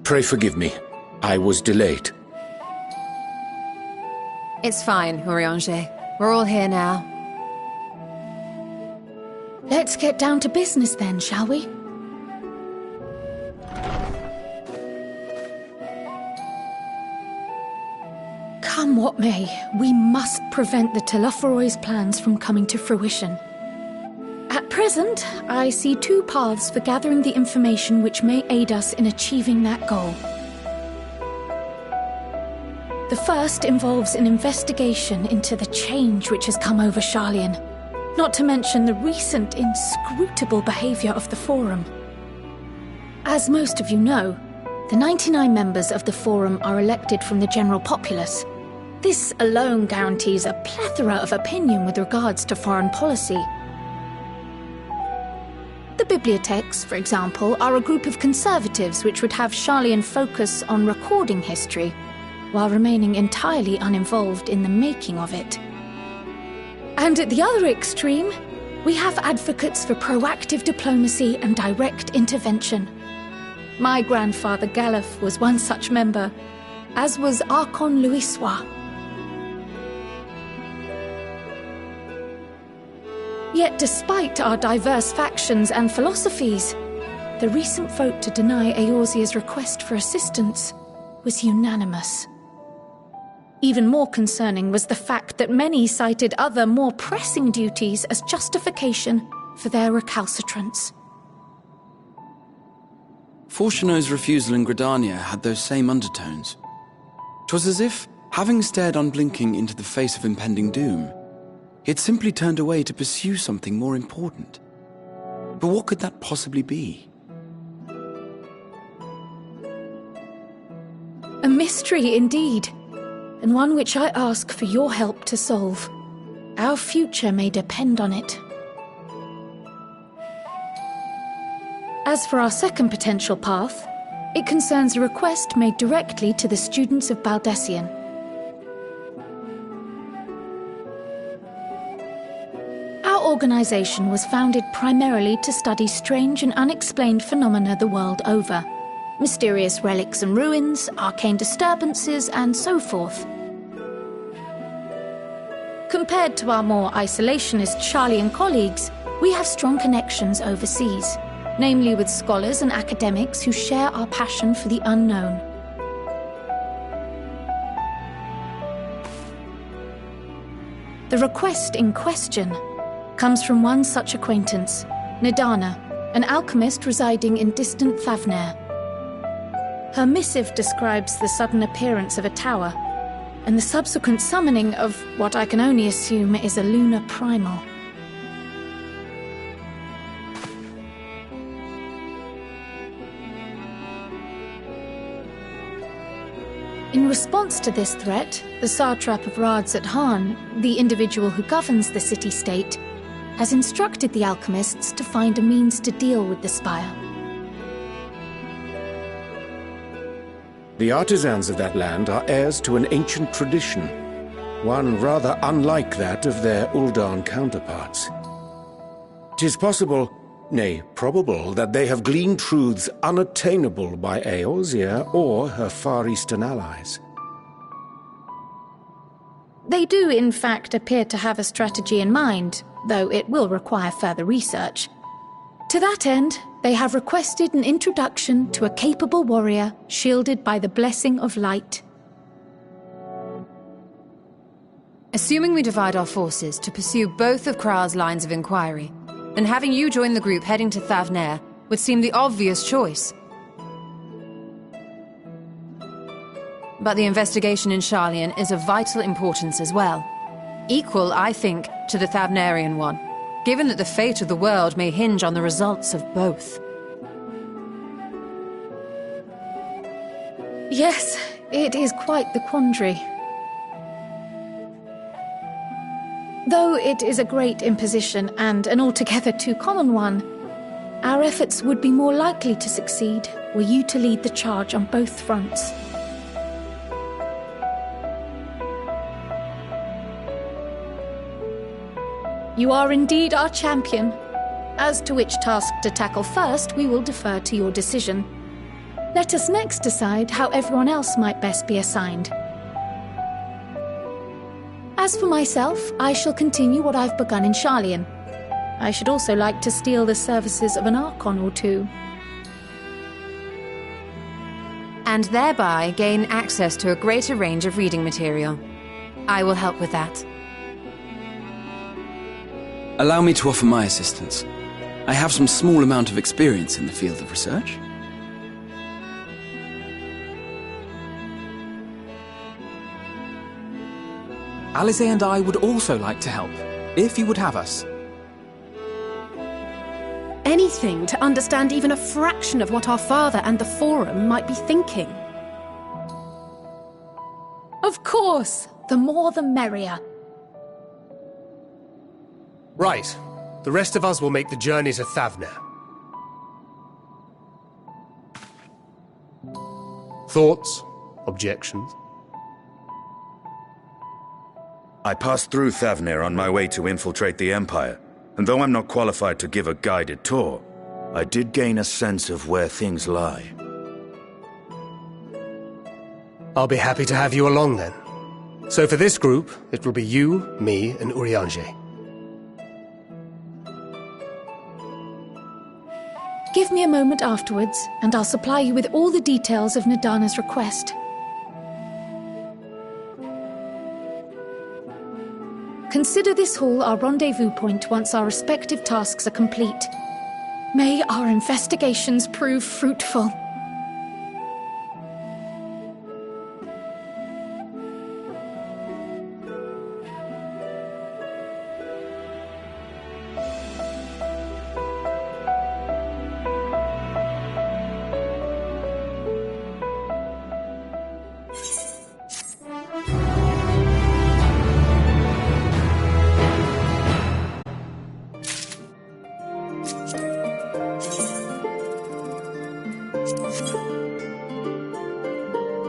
Pray forgive me. I was delayed. It's fine, Urianger. We're all here now. Let's get down to business then, shall we? Come what may, we must prevent the Telophoroi's plans from coming to fruition. At present, I see two paths for gathering the information which may aid us in achieving that goal. The first involves an investigation into the change which has come over Sharlayan, not to mention the recent inscrutable behavior of the Forum. As most of you know, the 99 members of the Forum are elected from the general populace. This alone guarantees a plethora of opinion with regards to foreign policy. The bibliotheques, for example, are a group of conservatives which would have Sharlayan focus on recording history, while remaining entirely uninvolved in the making of it. And at the other extreme, we have advocates for proactive diplomacy and direct intervention. My grandfather Galef was one such member, as was Archon Louisois. Yet despite our diverse factions and philosophies, the recent vote to deny Eorzea's request for assistance was unanimous. Even more concerning was the fact that many cited other, more pressing duties as justification for their recalcitrance. Fortuno's refusal in Gridania had those same undertones. 'Twas as if, having stared unblinking into the face of impending doom, he had simply turned away to pursue something more important. But what could that possibly be? A mystery indeed, and one which I ask for your help to solve. Our future may depend on it. As for our second potential path, it concerns a request made directly to the students of Baldessian. Our organization was founded primarily to study strange and unexplained phenomena the world over. Mysterious relics and ruins, arcane disturbances, and so forth. Compared to our more isolationist Sharlayan colleagues, we have strong connections overseas, namely with scholars and academics who share our passion for the unknown. The request in question comes from one such acquaintance, Nidana, an alchemist residing in distant Thavnair. Her missive describes the sudden appearance of a tower, and the subsequent summoning of what I can only assume is a lunar primal. In response to this threat, the satrap of Radzat-Han, the individual who governs the city-state, has instructed the alchemists to find a means to deal with the spire. The artisans of that land are heirs to an ancient tradition, one rather unlike that of their Uldan counterparts. 'Tis possible, nay, probable, that they have gleaned truths unattainable by Eorzea or her Far Eastern allies. They do, in fact, appear to have a strategy in mind, though it will require further research. To that end, they have requested an introduction to a capable warrior shielded by the blessing of light. Assuming we divide our forces to pursue both of Kral's lines of inquiry, then having you join the group heading to Thavnair would seem the obvious choice. But the investigation in Sharlayan is of vital importance as well. Equal, I think, to the Thavnairian one, given that the fate of the world may hinge on the results of both. Yes, it is quite the quandary. Though it is a great imposition and an altogether too common one, our efforts would be more likely to succeed were you to lead the charge on both fronts. You are indeed our champion. As to which task to tackle first, we will defer to your decision. Let us next decide how everyone else might best be assigned. As for myself, I shall continue what I've begun in Sharlayan. I should also like to steal the services of an Archon or two. And thereby gain access to a greater range of reading material. I will help with that. Allow me to offer my assistance. I have some small amount of experience in the field of research. Alice and I would also like to help, if you would have us. Anything to understand even a fraction of what our father and the Forum might be thinking. Of course! The more the merrier. Right. The rest of us will make the journey to Thavner. Thoughts? Objections? I passed through Thavner on my way to infiltrate the Empire, and though I'm not qualified to give a guided tour, I did gain a sense of where things lie. I'll be happy to have you along then. So for this group, it will be you, me, and Urianger. Give me a moment afterwards, and I'll supply you with all the details of Nadana's request. Consider this hall our rendezvous point once our respective tasks are complete. May our investigations prove fruitful.